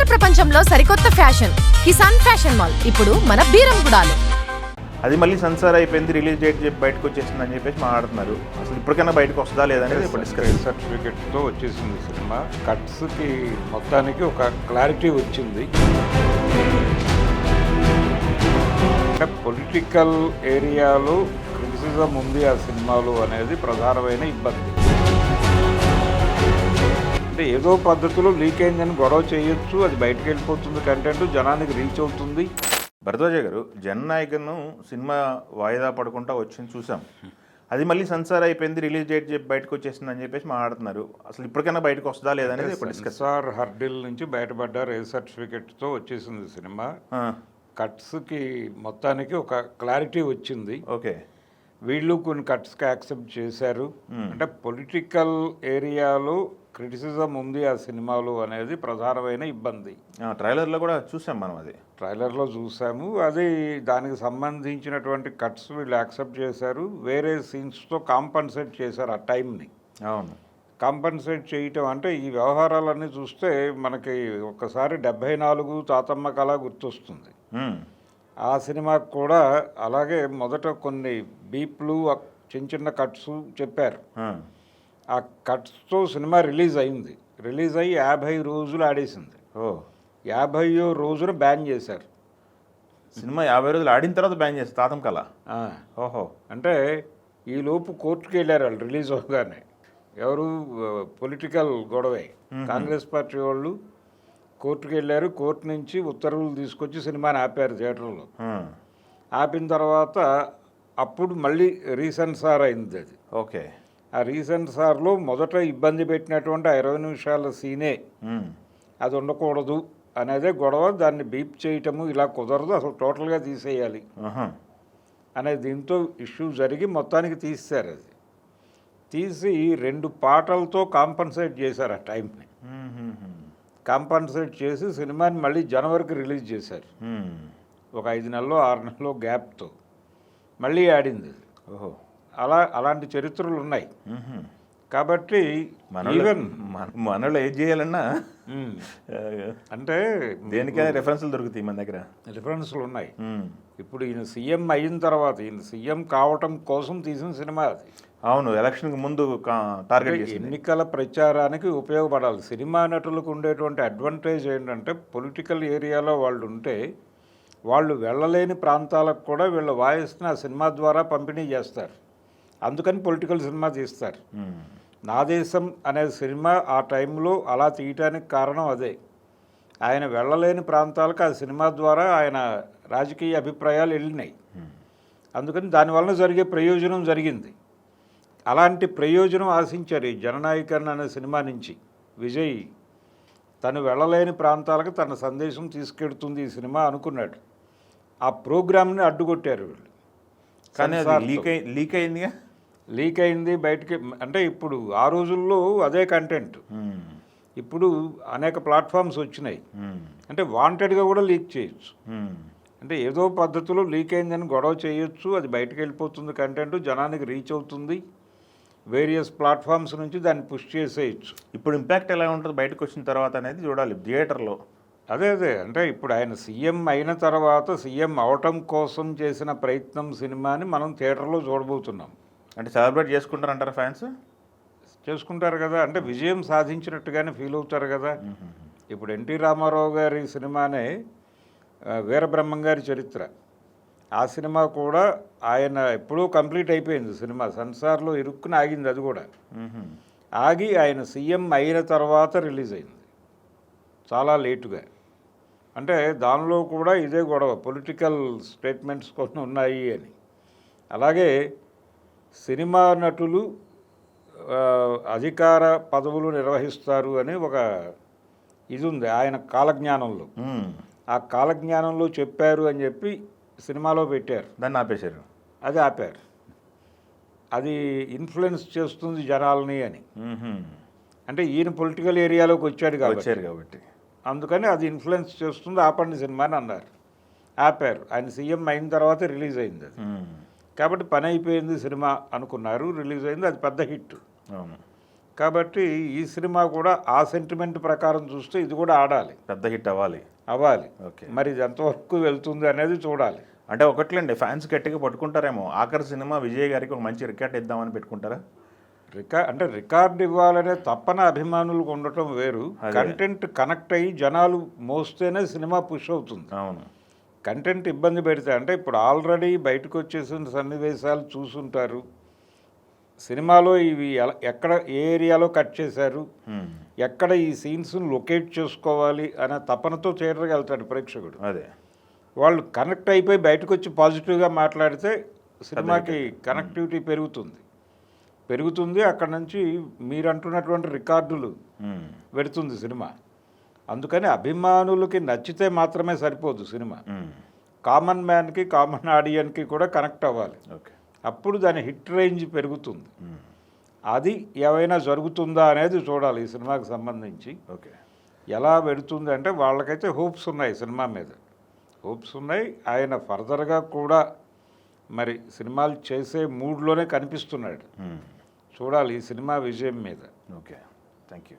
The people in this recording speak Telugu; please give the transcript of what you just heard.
డిజిటల్ ప్రపంచంలో సరికొత్త ఫ్యాషన్ కిసాన్ ఫ్యాషన్ మాల్ ఇప్పుడు మన బీరంగూడలో. అది మళ్ళీ సెన్సార్ అయిపోయింది, రిలీజ్ డేట్ చెప్పి బయటకు వచ్చేసిందని చెప్పేసి మాట్లాడుతున్నారు. అసలు ఇప్పటికైనా బయటకు వస్తుందా లేదనేది ఇప్పుడు డిస్కస్. సర్టిఫికెట్తో వచ్చేసింది సినిమా. కట్స్కి మొత్తానికి ఒక క్లారిటీ వచ్చింది. అంటే పొలిటికల్ ఏరియాలో క్రిటిసిజం ఉంది ఆ సినిమాలో అనేది ప్రధానమైన ఇబ్బంది. అంటే ఏదో పద్ధతిలో లీక్ అయిందని గొడవ చేయొచ్చు, అది బయటకు వెళ్ళిపోతుంది, కంటెంట్ జనానికి రీచ్ అవుతుంది. భరద్వాజ గారు, జననాయకను సినిమా వాయిదా పడకుండా వచ్చింది చూసాం. అది మళ్ళీ సెన్సార్ అయిపోయింది, రిలీజ్ డేట్ చెప్పి బయటకు వచ్చేసిందని చెప్పేసి మాట్లాడుతున్నారు. అసలు ఇప్పటికైనా బయటకు వస్తుందా లేదనేది ఇప్పుడు డిస్కస్. సెన్సార్ హర్డిల్ నుంచి బయటపడ్డారు, ఏ సర్టిఫికెట్తో వచ్చేసింది సినిమా. కట్స్కి మొత్తానికి ఒక క్లారిటీ వచ్చింది. ఓకే, వీళ్ళు కొన్ని కట్స్కి యాక్సెప్ట్ చేశారు. అంటే పొలిటికల్ ఏరియాలో క్రిటిసిజం ఉంది ఆ సినిమాలో అనేది ప్రధానమైన ఇబ్బంది. ట్రైలర్లో కూడా చూసాం మనం, అది ట్రైలర్లో చూసాము. అది దానికి సంబంధించినటువంటి కట్స్ వీళ్ళు యాక్సెప్ట్ చేశారు. వేరే సీన్స్తో కాంపన్సేట్ చేశారు ఆ టైంని. అవును, కాంపన్సేట్ చేయటం అంటే ఈ వ్యవహారాలన్నీ చూస్తే మనకి ఒక్కసారి 74 తాతమ్మ కళ గుర్తొస్తుంది. ఆ సినిమాకు కూడా అలాగే మొదట కొన్ని బీప్లు చిన్న చిన్న కట్స్ చెప్పారు. ఆ కట్స్తో సినిమా రిలీజ్ అయింది. రిలీజ్ అయ్యి 50 రోజులు ఆడేసింది. 50వ రోజున బ్యాన్ చేశారు సినిమా. 50 రోజులు ఆడిన తర్వాత బ్యాన్ చేస్తారు తాతం కళ. ఓహో, అంటే ఈలోపు కోర్టుకు వెళ్ళారు వాళ్ళు రిలీజ్ అవగానే. ఎవరు? పొలిటికల్ గొడవే. కాంగ్రెస్ పార్టీ వాళ్ళు కోర్టుకు వెళ్ళారు. కోర్టు నుంచి ఉత్తర్వులు తీసుకొచ్చి సినిమాని ఆపారు థియేటర్లో. ఆపిన తర్వాత అప్పుడు మళ్ళీ రీసెన్సార్ అయింది అది. ఓకే, ఆ రీసెన్సార్లో మొదట ఇబ్బంది పెట్టినటువంటి 20 నిమిషాల సీనే అది ఉండకూడదు అనేదే గొడవ. దాన్ని బీప్ చేయటము ఇలా కుదరదు, అసలు టోటల్గా తీసేయాలి అనే దీంతో ఇష్యూ జరిగి మొత్తానికి తీశారు. అది తీసి 2 పాటలతో కాంపన్సేట్ చేశారు ఆ టైంని. కాంపన్సేట్ చేసి సినిమాని మళ్ళీ జనవరికి రిలీజ్ చేశారు. ఒక 5 నెలలో 6 నెలలో గ్యాప్తో మళ్ళీ ఆడింది. ఓహో, అలాంటి చరిత్రలు ఉన్నాయి. కాబట్టి మనలో ఏం చేయాలన్నా అంటే దేనికైనా రెఫరెన్స్లు దొరుకుతాయి మన దగ్గర. రిఫరెన్స్లు ఉన్నాయి. ఇప్పుడు ఈయన సీఎం అయిన తర్వాత, ఈయన సీఎం కావటం కోసం తీసిన సినిమా అది. అవును, ఎలక్షన్కి ముందు టార్గెట్ చేసి ఎన్నికల ప్రచారానికి ఉపయోగపడాలి. సినిమా నటులకు ఉండేటువంటి అడ్వాంటేజ్ ఏంటంటే పొలిటికల్ ఏరియాలో వాళ్ళు ఉంటే వాళ్ళు వెళ్ళలేని ప్రాంతాలకు కూడా వీళ్ళ వాయిస్ని ఆ సినిమా ద్వారా పంపిణీ చేస్తారు. అందుకని పొలిటికల్ సినిమా తీస్తారు. నా దేశం అనే సినిమా ఆ టైంలో అలా తీయటానికి కారణం అదే. ఆయన వెళ్ళలేని ప్రాంతాలకు ఆ సినిమా ద్వారా ఆయన రాజకీయ అభిప్రాయాలు వెళ్ళినాయి. అందుకని దానివల్ల జరిగే ప్రయోజనం జరిగింది. అలాంటి ప్రయోజనం ఆశించారు ఈ జననాయకన్ అనే సినిమా నుంచి. విజయ్ తను వెళ్ళలేని ప్రాంతాలకు తన సందేశం తీసుకెడుతుంది ఈ సినిమా అనుకున్నాడు. ఆ ప్రోగ్రామ్ని అడ్డుకొట్టారు వీళ్ళు. కానీ అది లీక్ అయింది బయటికి. అంటే ఇప్పుడు ఆ రోజుల్లో అదే కంటెంట్. ఇప్పుడు అనేక ప్లాట్ఫామ్స్ వచ్చినాయి. అంటే వాంటెడ్గా కూడా లీక్ చేయొచ్చు. అంటే ఏదో పద్ధతిలో లీక్ అయిందని గొడవ చేయొచ్చు, అది బయటకు వెళ్ళిపోతుంది, కంటెంట్ జనానికి రీచ్ అవుతుంది. వేరియస్ ప్లాట్ఫామ్స్ నుంచి దాన్ని పుష్ చేసేయచ్చు. ఇప్పుడు ఇంపాక్ట్ ఎలా ఉంటుంది బయటకు వచ్చిన తర్వాత అనేది చూడాలి థియేటర్లో. అదే అంటే ఇప్పుడు ఆయన సీఎం అయిన తర్వాత సీఎం అవటం కోసం చేసిన ప్రయత్నం సినిమాని మనం థియేటర్లో చూడబోతున్నాం. అంటే సెలబ్రేట్ చేసుకుంటారంటారా ఫ్యాన్స్? చేసుకుంటారు కదా, అంటే విజయం సాధించినట్టుగానే ఫీల్ అవుతారు కదా. ఇప్పుడు ఎన్టీ రామారావు గారి సినిమానే వీరబ్రహ్మం గారి చరిత్ర. ఆ సినిమా కూడా ఆయన ఎప్పుడూ కంప్లీట్ అయిపోయింది సినిమా. సెన్సార్లో ఇరుక్కుని ఆగింది. అది కూడా ఆగి ఆయన సీఎం అయిన తర్వాత రిలీజ్ అయింది, చాలా లేటుగా. అంటే దానిలో కూడా ఇదే గొడవ, పొలిటికల్ స్టేట్మెంట్స్ కొన్ని ఉన్నాయి అని. అలాగే సినిమా నటులు అధికార పదవులు నిర్వహిస్తారు అని ఒక ఇది ఉంది ఆయన కాలజ్ఞానంలో. ఆ కాలజ్ఞానంలో చెప్పారు అని చెప్పి సినిమాలో పెట్టారు, దాన్ని ఆపేశారు. అది ఆపారు. అది ఇన్ఫ్లుయెన్స్ చేస్తుంది జనాల్ని అని. అంటే ఈయన పొలిటికల్ ఏరియాలోకి వచ్చాడు కాబట్టి అందుకని అది ఇన్ఫ్లుయెన్స్ చేస్తుంది, ఆపండి సినిమాని అన్నారు. ఆపారు. ఆయన సీఎం అయిన తర్వాత రిలీజ్ అయింది అది. కాబట్టి పని అయిపోయింది సినిమా అనుకున్నారు, రిలీజ్ అయింది, అది పెద్ద హిట్. కాబట్టి ఈ సినిమా కూడా ఆ సెంటిమెంట్ ప్రకారం చూస్తే ఇది కూడా ఆడాలి, పెద్ద హిట్ అవ్వాలి. ఓకే. మరి ఇది ఎంతవరకు వెళ్తుంది అనేది చూడాలి. అంటే ఒకట్లేండి, ఫ్యాన్స్ గట్టిగా పట్టుకుంటారేమో, ఆఖరి సినిమా విజయ్ గారికి ఒక మంచి రికార్డ్ ఇద్దామని పెట్టుకుంటారా? అంటే రికార్డు ఇవ్వాలనే తప్పన అభిమానులకు ఉండటం వేరు, కంటెంట్ కనెక్ట్ అయ్యి జనాలు మోస్తేనే సినిమా పుష్ అవుతుంది. అవును. కంటెంట్ ఇబ్బంది పెడితే, అంటే ఇప్పుడు ఆల్రెడీ బయటకు వచ్చేసిన సన్నివేశాలు చూసుంటారు, సినిమాలో ఇవి ఎక్కడ ఏ ఏరియాలో కట్ చేశారు, ఎక్కడ ఈ సీన్స్ని లొకేట్ చేసుకోవాలి అనే తపనతో థియేటర్కి వెళ్తాడు ప్రేక్షకుడు. అదే వాళ్ళు కనెక్ట్ అయిపోయి బయటకు వచ్చి పాజిటివ్గా మాట్లాడితే సినిమాకి కనెక్టివిటీ పెరుగుతుంది. అక్కడ నుంచి మీరు అంటున్నటువంటి రికార్డులు పెడుతుంది సినిమా. అందుకని అభిమానులకి నచ్చితే మాత్రమే సరిపోదు సినిమా, కామన్ మ్యాన్కి కామన్ ఆడియన్కి కూడా కనెక్ట్ అవ్వాలి. ఓకే. అప్పుడు దాని హిట్ రేంజ్ పెరుగుతుంది. అది ఏమైనా జరుగుతుందా అనేది చూడాలి ఈ సినిమాకి సంబంధించి. ఓకే. ఎలా పెడుతుంది అంటే వాళ్ళకైతే హోప్స్ ఉన్నాయి, సినిమా మీద హోప్స్ ఉన్నాయి. ఆయన ఫర్దర్గా కూడా మరి సినిమాలు చేసే మూడ్లోనే కనిపిస్తున్నాడు. చూడాలి ఈ సినిమా విజయం మీద. Okay, thank you.